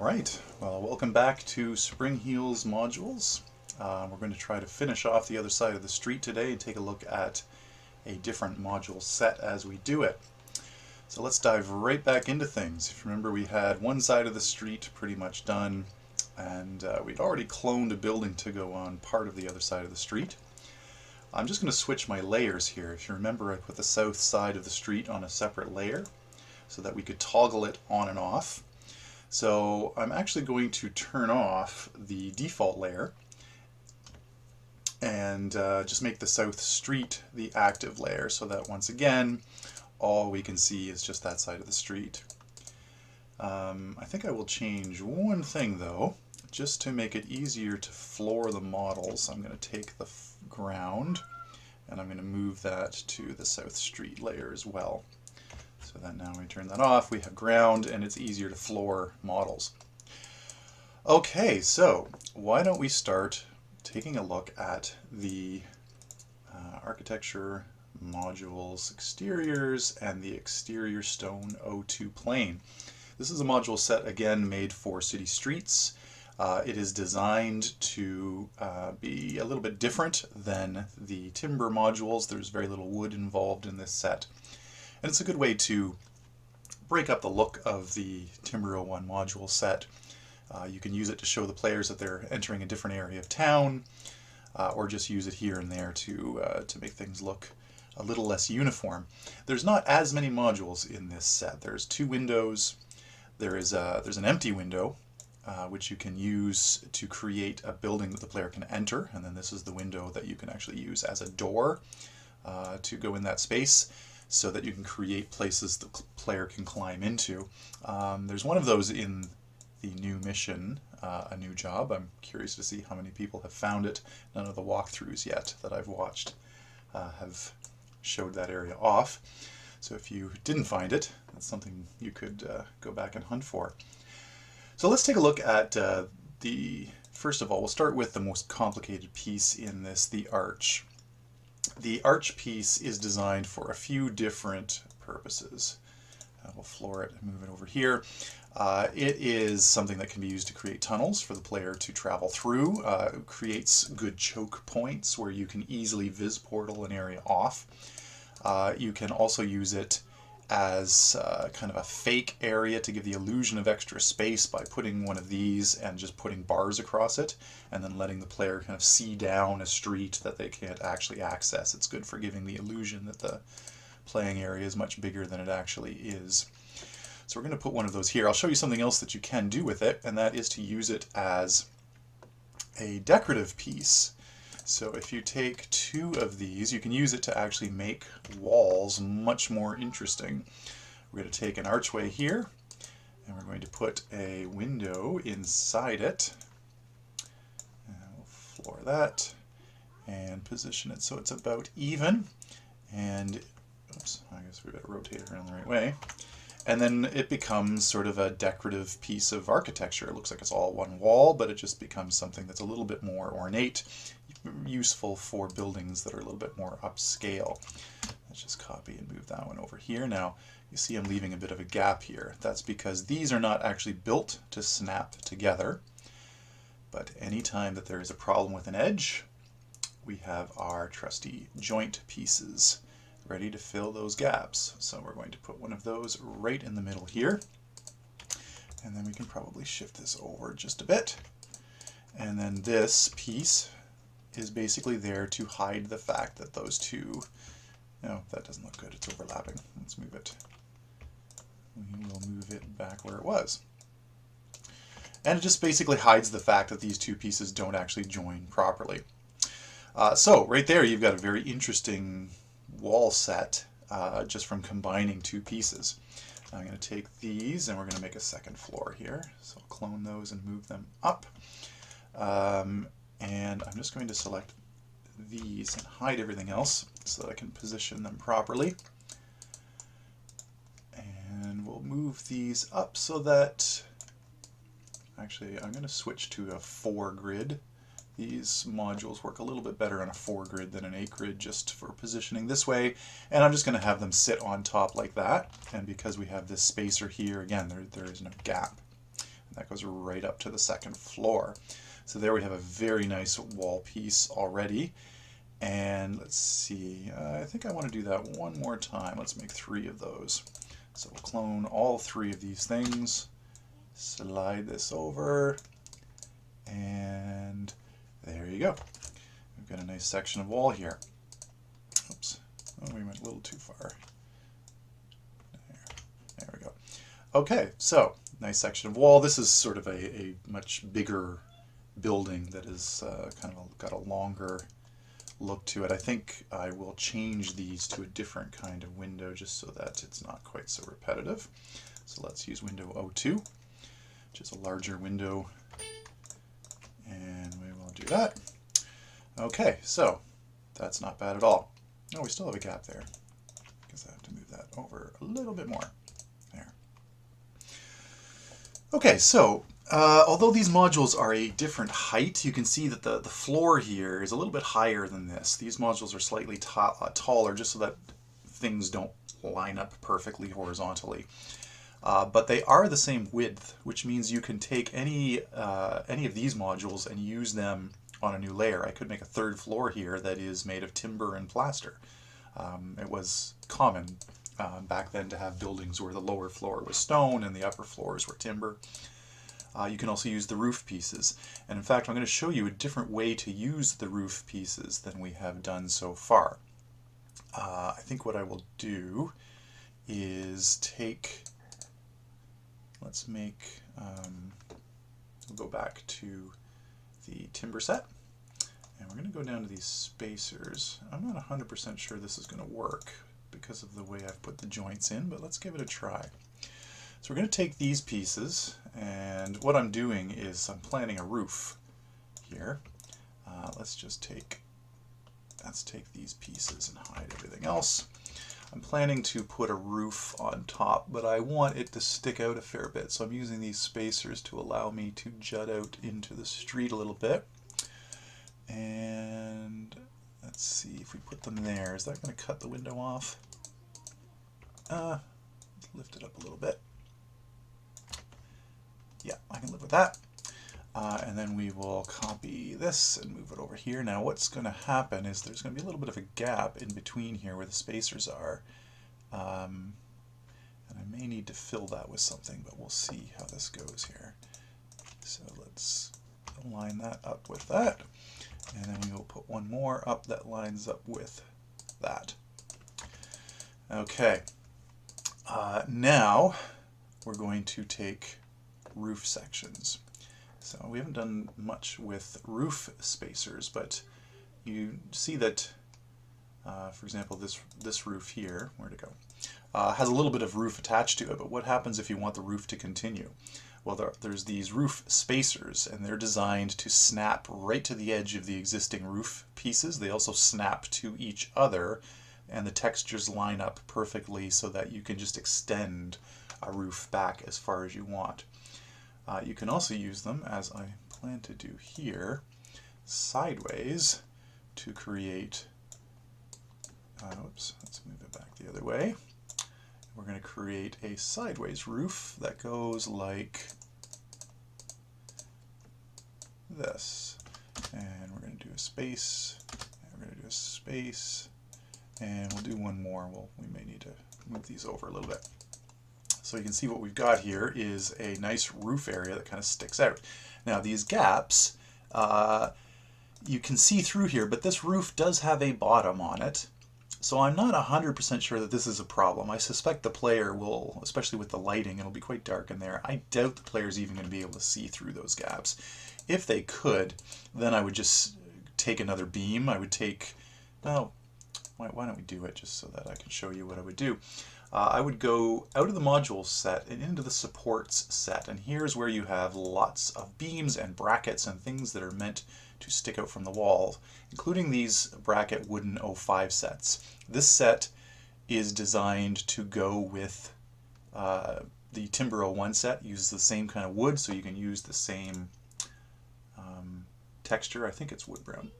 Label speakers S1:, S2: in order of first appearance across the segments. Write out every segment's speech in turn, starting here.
S1: Alright, well, welcome back to Springheel's modules. We're going to try to finish off the other side of the street today and take a look at a different module set as we do it. So let's dive right back into things. If you remember, we had one side of the street pretty much done, and we'd already cloned a building to go on part of the other side of the street. I'm just going to switch my layers here. If you remember, I put the south side of the street on a separate layer so that we could toggle it on and off. So I'm actually going to turn off the default layer and just make the south street the active layer so that once again all we can see is just that side of the street. I think I will change one thing though, just to make it easier to floor the models. I'm going to take the ground and I'm going to move that to the south street layer as well. So that now we turn that off, we have ground, and it's easier to floor models. Okay, so why don't we start taking a look at the architecture modules exteriors and the exterior stone O2 plane. This is a module set again made for city streets. It is designed to be a little bit different than the timber modules. There's very little wood involved in this set. And it's a good way to break up the look of the Timber 01 module set. You can use it to show the players that they're entering a different area of town, or just use it here and there to make things look a little less uniform. There's not as many modules in this set. There's two windows. There's an empty window, which you can use to create a building that the player can enter, and then this is the window that you can actually use as a door to go in that space, so that you can create places the player can climb into. There's one of those in the new mission, A New Job. I'm curious to see how many people have found it. None of the walkthroughs yet that I've watched have showed that area off. So if you didn't find it, that's something you could go back and hunt for. So let's take a look at first of all, we'll start with the most complicated piece in this, the arch. The arch piece is designed for a few different purposes. We'll floor it and move it over here. It is something that can be used to create tunnels for the player to travel through. It creates good choke points where you can easily visportal an area off. You can also use it as kind of a fake area to give the illusion of extra space by putting one of these and just putting bars across it and then letting the player kind of see down a street that they can't actually access. It's good for giving the illusion that the playing area is much bigger than it actually is. So we're going to put one of those here. I'll show you something else that you can do with it, and that is to use it as a decorative piece. So if you take two of these, you can use it to actually make walls much more interesting. We're going to take an archway here, and we're going to put a window inside it. And we'll floor that and position it so it's about even. And, oops, I guess we better rotate it around the right way. And then it becomes sort of a decorative piece of architecture. It looks like it's all one wall, but it just becomes something that's a little bit more ornate, useful for buildings that are a little bit more upscale. Let's just copy and move that one over here. Now, you see I'm leaving a bit of a gap here. That's because these are not actually built to snap together, but anytime that there is a problem with an edge, we have our trusty joint pieces ready to fill those gaps. So we're going to put one of those right in the middle here, and then we can probably shift this over just a bit. And then this piece is basically there to hide the fact that those two, no, that doesn't look good, it's overlapping. Let's move it. We will move it back where it was. And it just basically hides the fact that these two pieces don't actually join properly. So right there you've got a very interesting wall set just from combining two pieces. Now I'm going to take these and we're going to make a second floor here. So I'll clone those and move them up. And I'm just going to select these and hide everything else so that I can position them properly. And we'll move these up so that, actually I'm going to switch to a 4 grid. These modules work a little bit better on a 4 grid than an 8 grid just for positioning this way, and I'm just going to have them sit on top like that, and because we have this spacer here, again, there is no gap. That goes right up to the second floor. So there we have a very nice wall piece already. And let's see, I think I want to do that one more time. Let's make 3 of those. So we'll clone all 3 of these things, slide this over, and there you go. We've got a nice section of wall here. Oops, oh, we went a little too far. There we go. Okay, so nice section of wall. This is sort of a much bigger building that is kind of got a longer look to it. I think I will change these to a different kind of window just so that it's not quite so repetitive. So let's use window 02, which is a larger window, and we will do that. Okay, so that's not bad at all. Oh, we still have a gap there. I guess I have to move that over a little bit more. There. Okay, so although these modules are a different height, you can see that the floor here is a little bit higher than this. These modules are slightly taller just so that things don't line up perfectly horizontally. But they are the same width, which means you can take any of these modules and use them on a new layer. I could make a 3rd floor here that is made of timber and plaster. It was common back then to have buildings where the lower floor was stone and the upper floors were timber. You can also use the roof pieces. And in fact, I'm going to show you a different way to use the roof pieces than we have done so far. I think what I will do is take, let's make, we'll go back to the timber set. And we're going to go down to these spacers. I'm not 100% sure this is going to work because of the way I've put the joints in, but let's give it a try. So we're going to take these pieces, and what I'm doing is I'm planning a roof here. Let's take these pieces and hide everything else. I'm planning to put a roof on top, but I want it to stick out a fair bit, so I'm using these spacers to allow me to jut out into the street a little bit. And let's see if we put them there. Is that going to cut the window off? Let's lift it up a little bit. Yeah, I can live with that. And then we will copy this and move it over here. Now what's going to happen is there's going to be a little bit of a gap in between here where the spacers are. And I may need to fill that with something, but we'll see how this goes here. So let's line that up with that. And then we will put one more up that lines up with that. Okay. Now we're going to take roof sections. So we haven't done much with roof spacers, but you see that, for example, this roof here, where'd it go, has a little bit of roof attached to it, but what happens if you want the roof to continue? Well, there's these roof spacers, and they're designed to snap right to the edge of the existing roof pieces. They also snap to each other, and the textures line up perfectly so that you can just extend a roof back as far as you want. You can also use them, as I plan to do here, sideways to create, oops, let's move it back the other way. We're going to create a sideways roof that goes like this. And we're going to do a space, and we're going to do a space, and we'll do one more. We may need to move these over a little bit. So you can see what we've got here is a nice roof area that kind of sticks out. Now these gaps, you can see through here, but this roof does have a bottom on it. So I'm not 100% sure that this is a problem. I suspect the player will, especially with the lighting, it'll be quite dark in there. I doubt the player's even going to be able to see through those gaps. If they could, then I would just take another beam. I would take, well, why don't we do it just so that I can show you what I would do. I would go out of the modules set and into the supports set, and here's where you have lots of beams and brackets and things that are meant to stick out from the wall, including these bracket wooden 05 sets. This set is designed to go with the Timber 01 set, uses the same kind of wood, so you can use the same texture. I think it's wood brown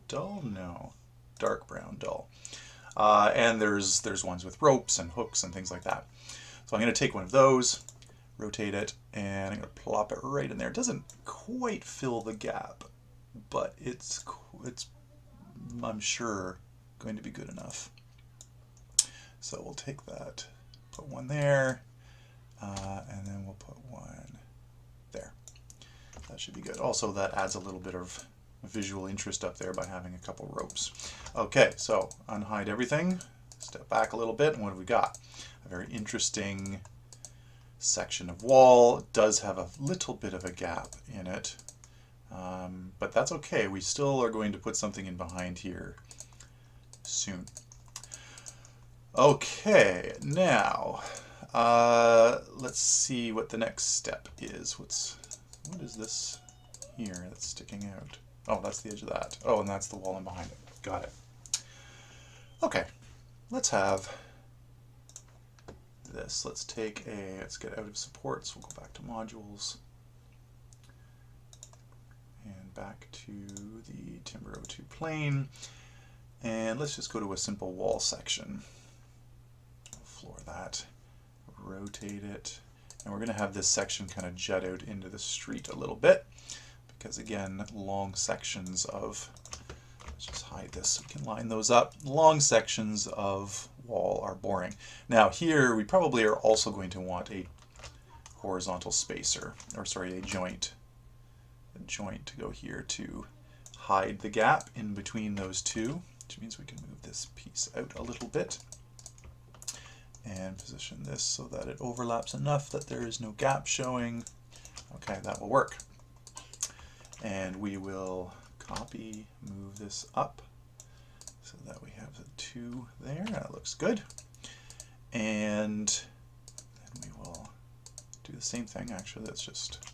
S1: dull? No, dark brown dull. And there's ones with ropes and hooks and things like that. So I'm going to take one of those, rotate it, and I'm going to plop it right in there. It doesn't quite fill the gap, but it's I'm sure going to be good enough. So we'll take that, put one there, and then we'll put one there. That should be good. Also, that adds a little bit of visual interest up there by having a couple ropes. Okay, so unhide everything, step back a little bit, and what have we got? A very interesting section of wall. It does have a little bit of a gap in it, but that's okay. We still are going to put something in behind here soon. Okay, now let's see what the next step is. What is this here that's sticking out? Oh, that's the edge of that. Oh, and that's the wall in behind it. Got it. Okay, let's have this. Let's get out of supports. We'll go back to modules and back to the Timber 02 plane. And let's just go to a simple wall section. Floor that, rotate it, and we're going to have this section kind of jut out into the street a little bit, because again, long sections of, let's just hide this so we can line those up, long sections of wall are boring. Now here we probably are also going to want a horizontal spacer, or sorry, a joint to go here to hide the gap in between those two, which means we can move this piece out a little bit and position this so that it overlaps enough that there is no gap showing. Okay, that will work. And we will copy, move this up so that we have the two there. That looks good. And then we will do the same thing. Actually, let's just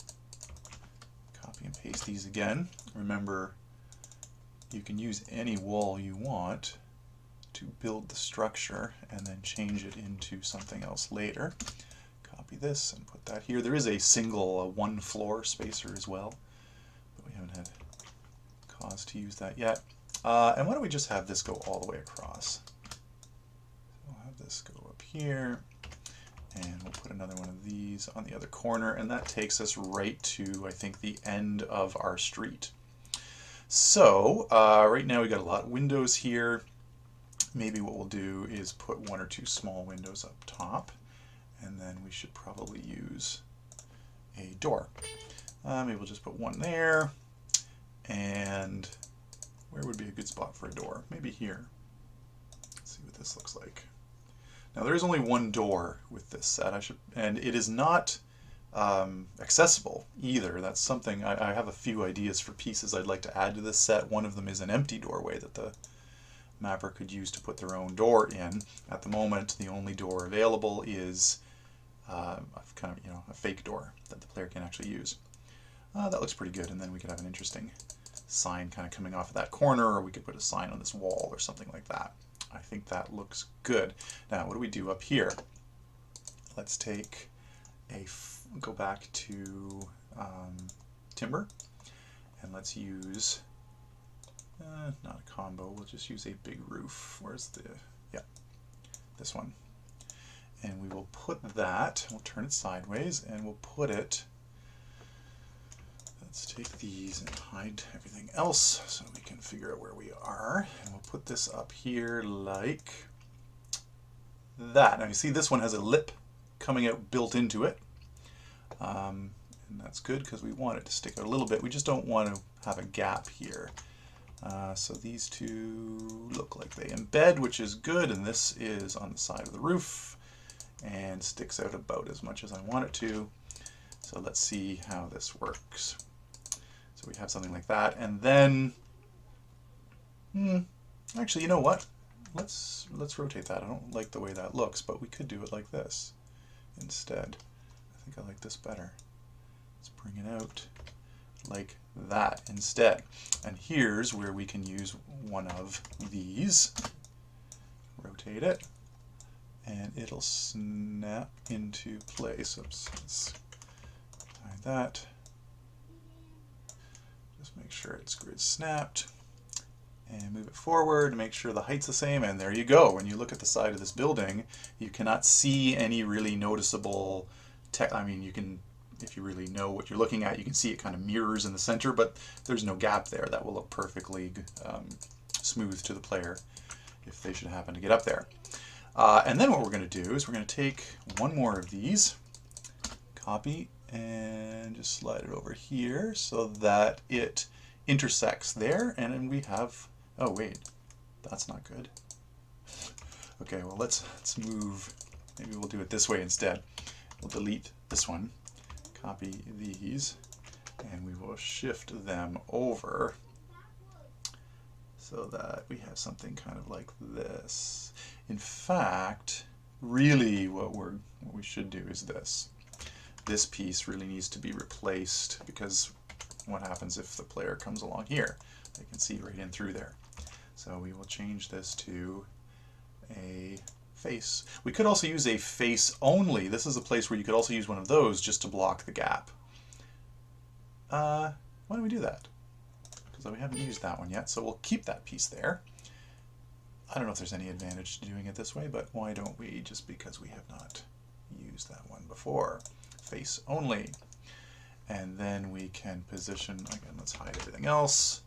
S1: copy and paste these again. Remember, you can use any wall you want to build the structure and then change it into something else later. Copy this and put that here. There is a single one floor spacer as well, but we haven't had cause to use that yet. And why don't we just have this go all the way across? We'll have this go up here, and we'll put another one of these on the other corner, and that takes us right to, I think, the end of our street. So right now we got a lot of windows here. Maybe what we'll do is put one or two small windows up top, and then we should probably use a door. Maybe we'll just put one there, and where would be a good spot for a door? Maybe here. Let's see what this looks like. Now there is only one door with this set, and it is not accessible either. That's something, I have a few ideas for pieces I'd like to add to this set. One of them is an empty doorway that the mapper could use to put their own door in. At the moment, the only door available is a fake door that the player can actually use. That looks pretty good, and then we could have an interesting sign kind of coming off of that corner, or we could put a sign on this wall or something like that. I think that looks good. Now, what do we do up here? Let's take go back to timber, and let's use not a combo, we'll just use a big roof. Where's the, yeah, this one. And we will put that, we'll turn it sideways, and we'll put it, let's take these and hide everything else so we can figure out where we are. And we'll put this up here like that. Now you see this one has a lip coming out built into it. And that's good because we want it to stick out a little bit. We just don't want to have a gap here. So these two look like they embed, which is good, and this is on the side of the roof and sticks out about as much as I want it to. So let's see how this works. So we have something like that, and then actually, you know what? Let's rotate that. I don't like the way that looks, but we could do it like this instead. I think I like this better. Let's bring it out like that instead. And here's where we can use one of these. Rotate it, and it'll snap into place. Oops, let's hide that. Just make sure it's grid snapped. And move it forward, make sure the height's the same, and there you go. When you look at the side of this building, you cannot see any really noticeable I mean, you can, if you really know what you're looking at, you can see it kind of mirrors in the center, but there's no gap there. That will look perfectly smooth to the player if they should happen to get up there. And then what we're going to do is we're going to take one more of these, copy, and just slide it over here so that it intersects there, and then we have, oh wait, that's not good. Okay, well let's move, maybe we'll do it this way instead. We'll delete this one, copy these, and we will shift them over so that we have something kind of like this. In fact, really what we should do is this. This piece really needs to be replaced, because what happens if the player comes along here? They can see right in through there. So we will change this to a face. We could also use a face only. This is a place where you could also use one of those just to block the gap. Why don't we do that? Because we haven't used that one yet, so we'll keep that piece there. I don't know if there's any advantage to doing it this way, but why don't we, just because we have not used that one before. Face only. And then we can position, again, let's hide everything else,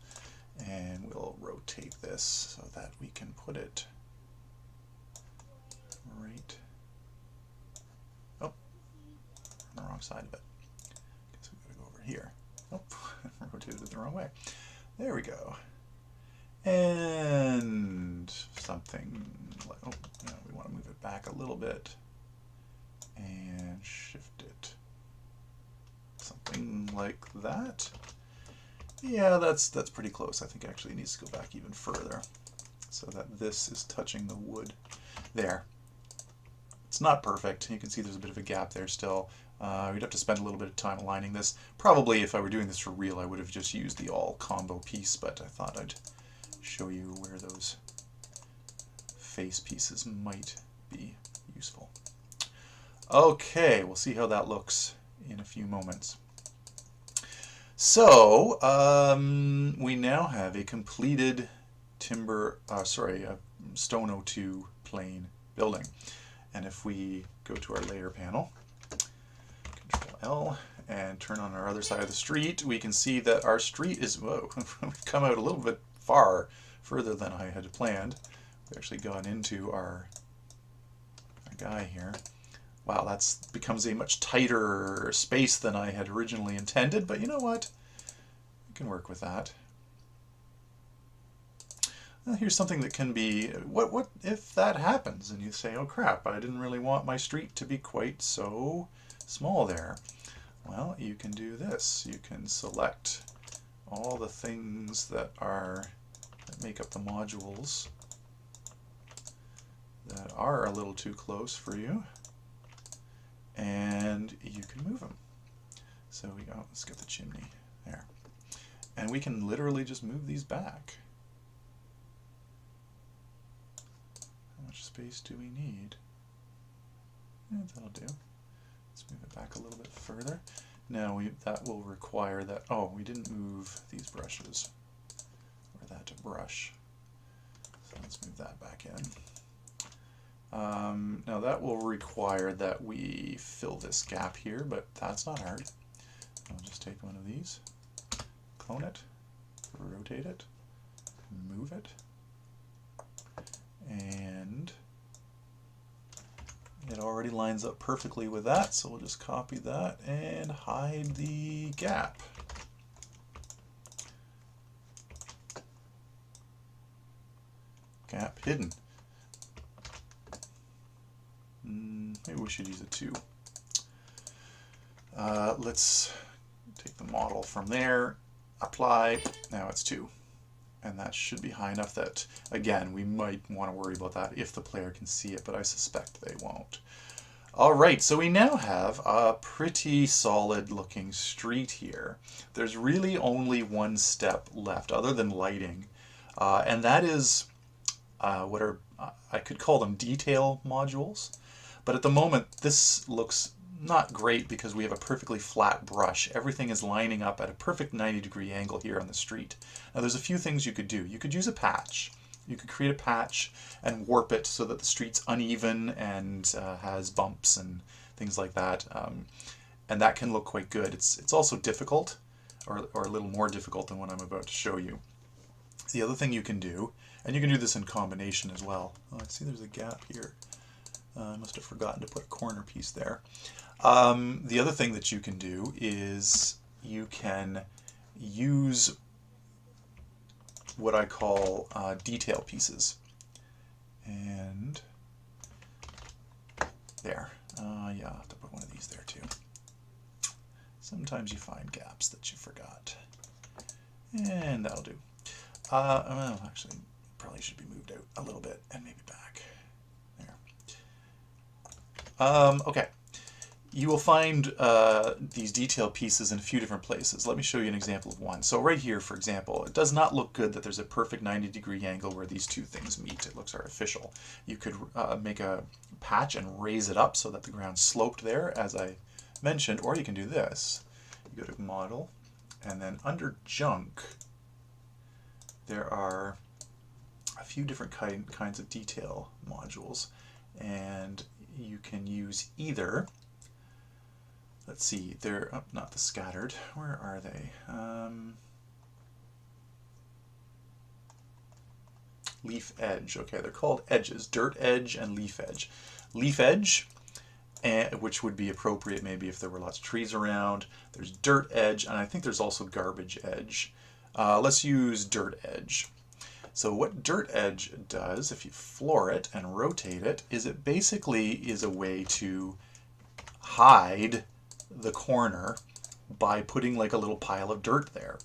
S1: and we'll rotate this so that we can put it right, oh, on the wrong side of it. Guess we've got to go over here. Oh, rotated it the wrong way. There we go. And something like, oh, no, we want to move it back a little bit and shift it. Something like that. Yeah, that's pretty close. I think actually it needs to go back even further so that this is touching the wood. There. It's not perfect. You can see there's a bit of a gap there still. We'd have to spend a little bit of time aligning this. Probably if I were doing this for real, I would have just used the all combo piece, but I thought I'd show you where those face pieces might be useful. Okay, we'll see how that looks in a few moments. So we now have a completed stone 02 plane building. And if we go to our layer panel, Control L, and turn on our other side of the street, we can see that our street is, whoa, we've come out a little bit further than I had planned. We've actually gone into our guy here. Wow, that becomes a much tighter space than I had originally intended, but you know what? We can work with that. Well, here's something that can be, what if that happens and you say, oh crap, I didn't really want my street to be quite so small there. Well, you can do this. You can select all the things that make up the modules that are a little too close for you, and you can move them. So let's get the chimney there. And we can literally just move these back. How much space do we need? Yeah, that'll do. Let's move it back a little bit further. Now that will require that, oh, we didn't move these brushes, or that brush. So let's move that back in. Now that will require that we fill this gap here, but that's not hard. I'll just take one of these, clone it, rotate it, move it, and it already lines up perfectly with that, so we'll just copy that and hide the gap. Gap hidden. Maybe we should use a 2. Let's take the model from there, apply, now it's 2. And that should be high enough that, again, we might want to worry about that if the player can see it, but I suspect they won't. Alright, so we now have a pretty solid looking street here. There's really only one step left other than lighting, and that is what are, I could call them detail modules. But at the moment, this looks not great because we have a perfectly flat brush. Everything is lining up at a perfect 90-degree angle here on the street. Now there's a few things you could do. You could use a patch, You could create a patch and warp it so that the street's uneven and has bumps and things like that. And that can look quite good. It's also difficult, or a little more difficult than what I'm about to show you. The other thing you can do, and you can do this in combination as well. Oh, I see there's a gap here. I must have forgotten to put a corner piece there. The other thing that you can do is you can use what I call detail pieces. And there. Yeah, I'll have to put one of these there too. Sometimes you find gaps that you forgot. And that'll do. Well, actually, probably should be moved out a little bit and maybe back. There. Okay. You will find these detail pieces in a few different places. Let me show you an example of one. So right here, for example, it does not look good that there's a perfect 90-degree angle where these two things meet. It looks artificial. You could make a patch and raise it up so that the ground's sloped there, as I mentioned, or you can do this. You go to Model, and then under Junk, there are a few different kinds of detail modules, and you can use either. Let's see, they're not the scattered. Where are they? Leaf edge. Okay, they're called edges. Dirt edge and leaf edge. Leaf edge, which would be appropriate maybe if there were lots of trees around. There's dirt edge, and I think there's also garbage edge. Let's use dirt edge. So what dirt edge does, if you floor it and rotate it, is it basically is a way to hide the corner by putting like a little pile of dirt there.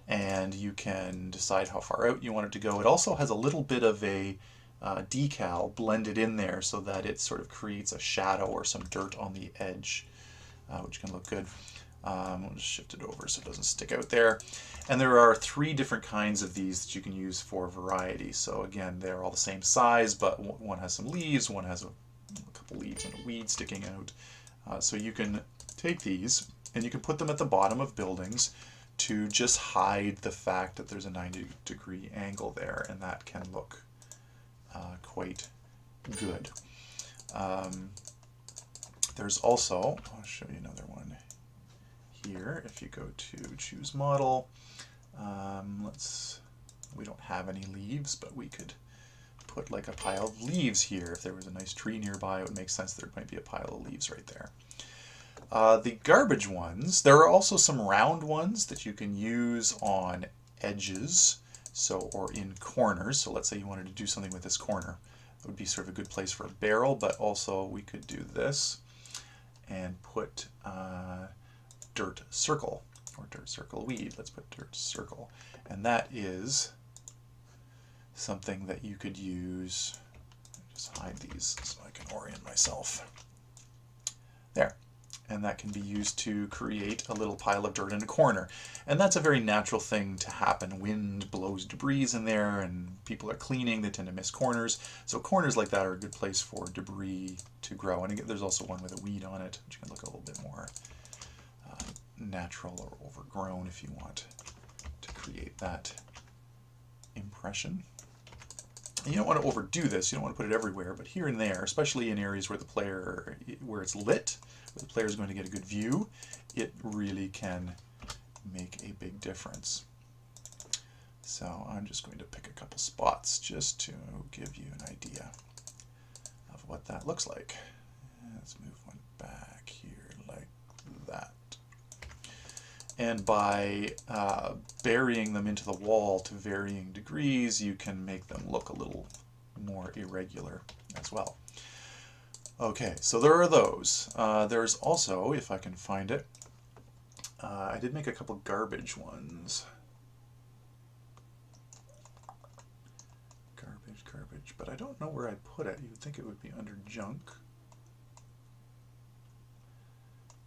S1: And you can decide how far out you want it to go. It also has a little bit of a decal blended in there so that it sort of creates a shadow or some dirt on the edge, which can look good. We'll just shift it over so it doesn't stick out there. And there are 3 different kinds of these that you can use for variety. So again, they're all the same size, but one has some leaves, one has a couple leaves and a weed sticking out. So you can take these and you can put them at the bottom of buildings to just hide the fact that there's a 90-degree angle there, and that can look quite good. There's also, I'll show you another one here. If you go to Choose Model, we don't have any leaves, but we could put like a pile of leaves here. If there was a nice tree nearby, it would make sense there might be a pile of leaves right there. The garbage ones, there are also some round ones that you can use on edges, or in corners. So let's say you wanted to do something with this corner. It would be sort of a good place for a barrel, but also we could do this and put dirt circle or dirt circle weed. Let's put dirt circle. And that is something that you could use. Just hide these so I can orient myself. There. And that can be used to create a little pile of dirt in a corner. And that's a very natural thing to happen. Wind blows debris in there and people are cleaning, they tend to miss corners. So corners like that are a good place for debris to grow. And again, there's also one with a weed on it, which can look a little bit more natural or overgrown if you want to create that impression. And you don't want to overdo this, you don't want to put it everywhere, but here and there, especially in areas where where it's lit, where the player is going to get a good view, it really can make a big difference. So I'm just going to pick a couple spots just to give you an idea of what that looks like. Let's move one back here like that. And by burying them into the wall to varying degrees, you can make them look a little more irregular as well. Okay, so there are those. There's also, if I can find it, I did make a couple garbage ones. Garbage, but I don't know where I put it. You would think it would be under junk.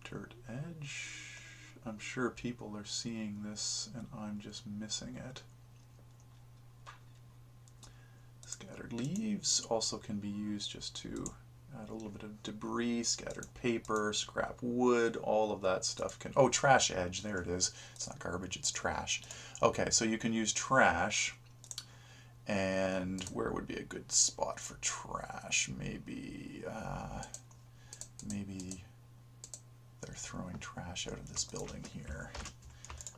S1: Dirt edge. I'm sure people are seeing this and I'm just missing it. Scattered leaves also can be used just to add a little bit of debris, scattered paper, scrap wood, all of that stuff can... Oh, trash edge, there it is. It's not garbage, it's trash. Okay, so you can use trash And where would be a good spot for trash? Maybe, maybe they're throwing trash out of this building here.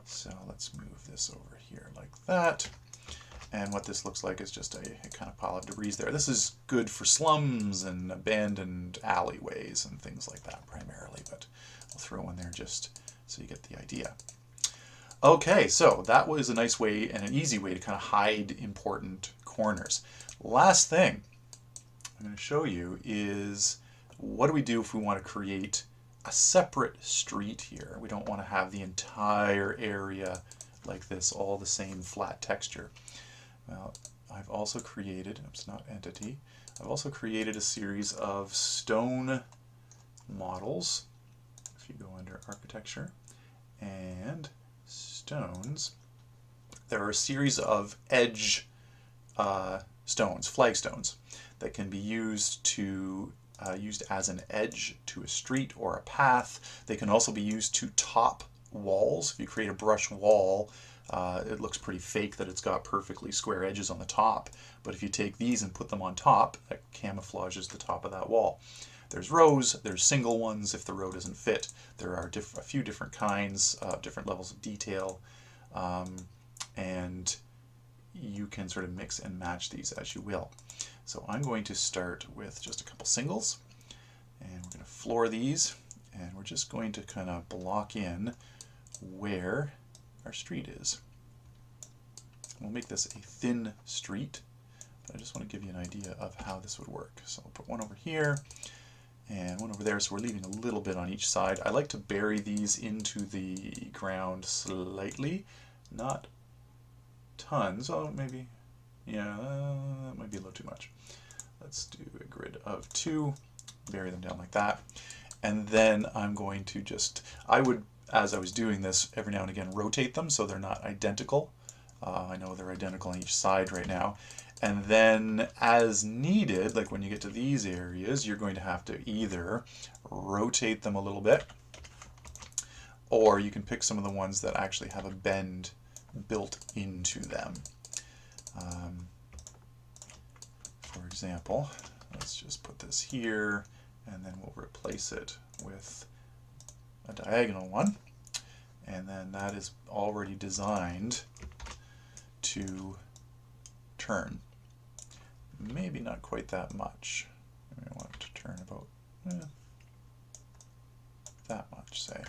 S1: So let's move this over here like that. And what this looks like is just a kind of pile of debris there. This is good for slums and abandoned alleyways and things like that primarily, but I'll throw in there just so you get the idea. Okay, so that was a nice way and an easy way to kind of hide important corners. Last thing I'm going to show you is what do we do if we want to create a separate street here. We don't want to have the entire area like this, all the same flat texture. Well, I've also created, it's not entity, I've also created a series of stone models. If you go under architecture and stones, there are a series of edge stones, flagstones, that can be used to used as an edge to a street or a path. They can also be used to top walls. If you create a brush wall, it looks pretty fake that it's got perfectly square edges on the top. But if you take these and put them on top, that camouflages the top of that wall. There's rows, there's single ones if the row doesn't fit. There are a few different kinds, different levels of detail, and you can sort of mix and match these as you will. So I'm going to start with just a couple singles, and we're going to floor these, and we're just going to kind of block in where our street is. We'll make this a thin street, but I just want to give you an idea of how this would work. So I'll put one over here and one over there, so we're leaving a little bit on each side. I like to bury these into the ground slightly, not tons. Oh, maybe, yeah, that might be a little too much. Let's do a grid of 2, bury them down like that. And then I'm going to just, I would, as I was doing this, every now and again rotate them so they're not identical. I know they're identical on each side right now. And then as needed, like when you get to these areas, you're going to have to either rotate them a little bit, or you can pick some of the ones that actually have a bend built into them. For example, let's just put this here, and then we'll replace it with a diagonal one. And then that is already designed to turn. Maybe not quite that much. I want it to turn about that much, say.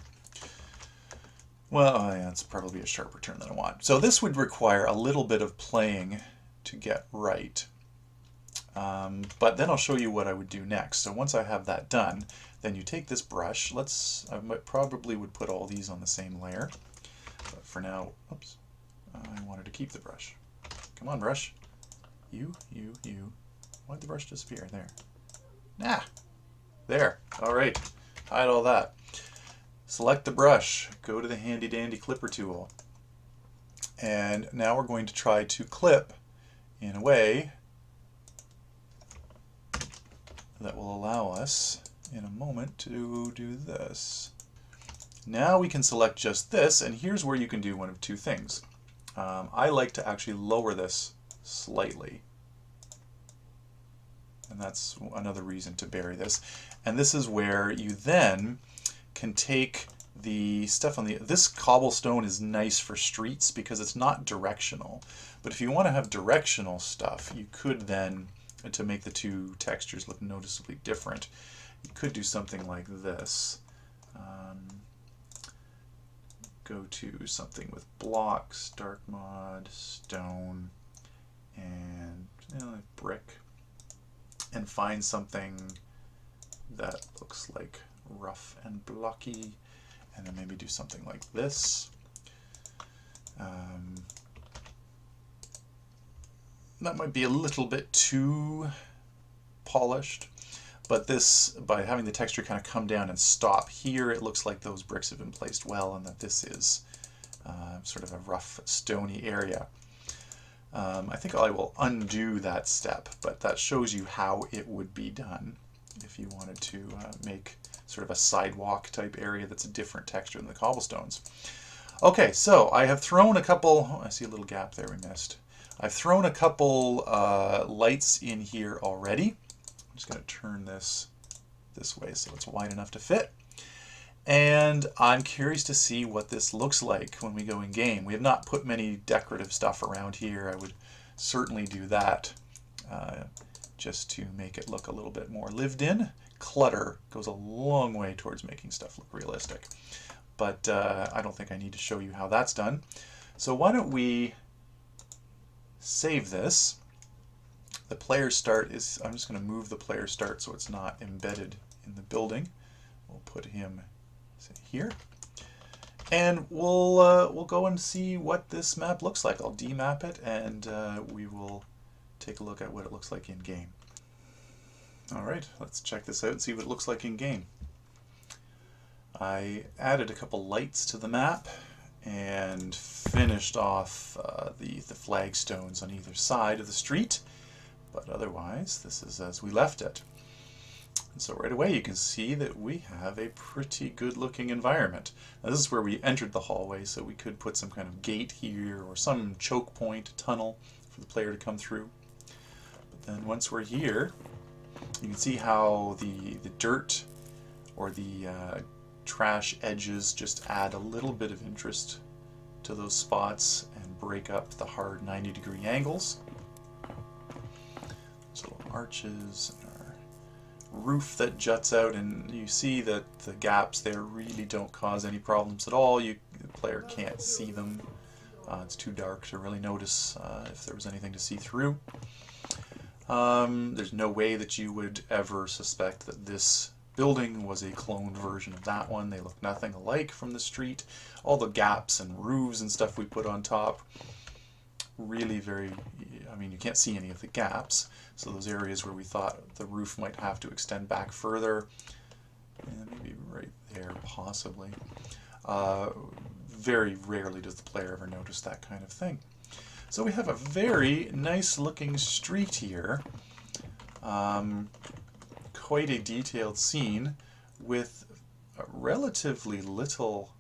S1: Well, yeah, it's probably a sharper turn than I want. So this would require a little bit of playing to get right. But then I'll show you what I would do next. So once I have that done, then you take this brush. I probably would put all these on the same layer. But for now, oops, I wanted to keep the brush. Come on, brush. You. Why'd the brush disappear? There. Nah. There. All right. Hide all that. Select the brush. Go to the handy dandy clipper tool. And now we're going to try to clip in a way that will allow us in a moment to do this. Now we can select just this, and here's where you can do one of two things. I like to actually lower this slightly, and that's another reason to bury this. And this is where you then can take the stuff on this cobblestone is nice for streets because it's not directional. But if you want to have directional stuff, you could then, to make the two textures look noticeably different, you could do something like this. Go to something with blocks, dark mod, stone, and brick, and find something that looks like rough and blocky, and then maybe do something like this. That might be a little bit too polished, but this, by having the texture kind of come down and stop here, it looks like those bricks have been placed well and that this is sort of a rough, stony area. I think I will undo that step, but that shows you how it would be done if you wanted to make sort of a sidewalk type area that's a different texture than the cobblestones. Okay, so I have thrown a couple, I see a little gap there we missed. I've thrown a couple lights in here already. I'm just going to turn this way so it's wide enough to fit. And I'm curious to see what this looks like when we go in game. We have not put many decorative stuff around here. I would certainly do that just to make it look a little bit more lived in. Clutter goes a long way towards making stuff look realistic. But I don't think I need to show you how that's done. So why don't we save this. The player start is, I'm just going to move the player start so it's not embedded in the building. We'll put him here, and we'll go and see what this map looks like. I'll demap it, and we will take a look at what it looks like in game. Alright, let's check this out and see what it looks like in game. I added a couple lights to the map and finished off the flagstones on either side of the street, but otherwise this is as we left it. And so right away you can see that we have a pretty good looking environment. Now this is where we entered the hallway, so we could put some kind of gate here or some choke point, tunnel for the player to come through. But then once we're here, you can see how the dirt or the trash edges just add a little bit of interest to those spots and break up the hard 90-degree angles. There's little arches and our roof that juts out, and you see that the gaps there really don't cause any problems at all. The player can't see them. It's too dark to really notice if there was anything to see through. There's no way that you would ever suspect that this building was a cloned version of that one. They look nothing alike from the street. All the gaps and roofs and stuff we put on top, really I mean, you can't see any of the gaps, so those areas where we thought the roof might have to extend back further, and maybe right there possibly, very rarely does the player ever notice that kind of thing. So we have a very nice looking street here. Quite a detailed scene with relatively little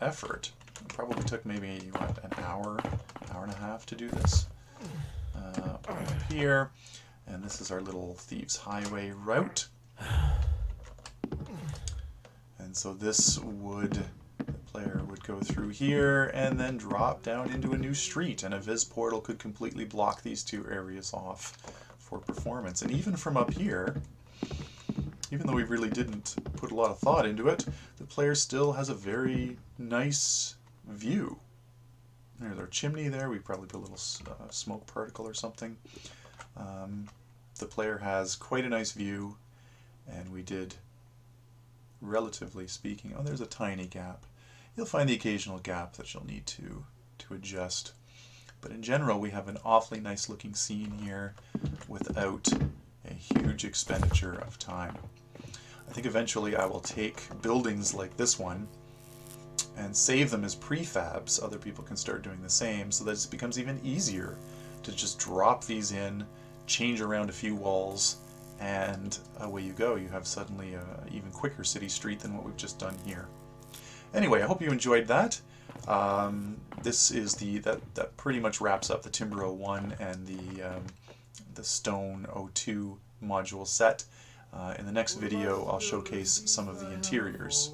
S1: effort. It probably took maybe, what, an hour and a half to do this. Up here, and this is our little Thieves Highway route. And so this the player would go through here and then drop down into a new street, and a Viz portal could completely block these two areas off for performance. And even from up here, even though we really didn't put a lot of thought into it, the player still has a very nice view. There's our chimney there. We probably put a little smoke particle or something. The player has quite a nice view, and we did, relatively speaking, oh, there's a tiny gap. You'll find the occasional gap that you'll need to adjust. But in general, we have an awfully nice looking scene here without a huge expenditure of time. I think eventually I will take buildings like this one and save them as prefabs. Other people can start doing the same, so that it becomes even easier to just drop these in, change around a few walls, and away you go. You have suddenly an even quicker city street than what we've just done here. Anyway, I hope you enjoyed that. This is that pretty much wraps up the Timber 01 and the Stone 02 module set. In the next video, I'll showcase some of the interiors.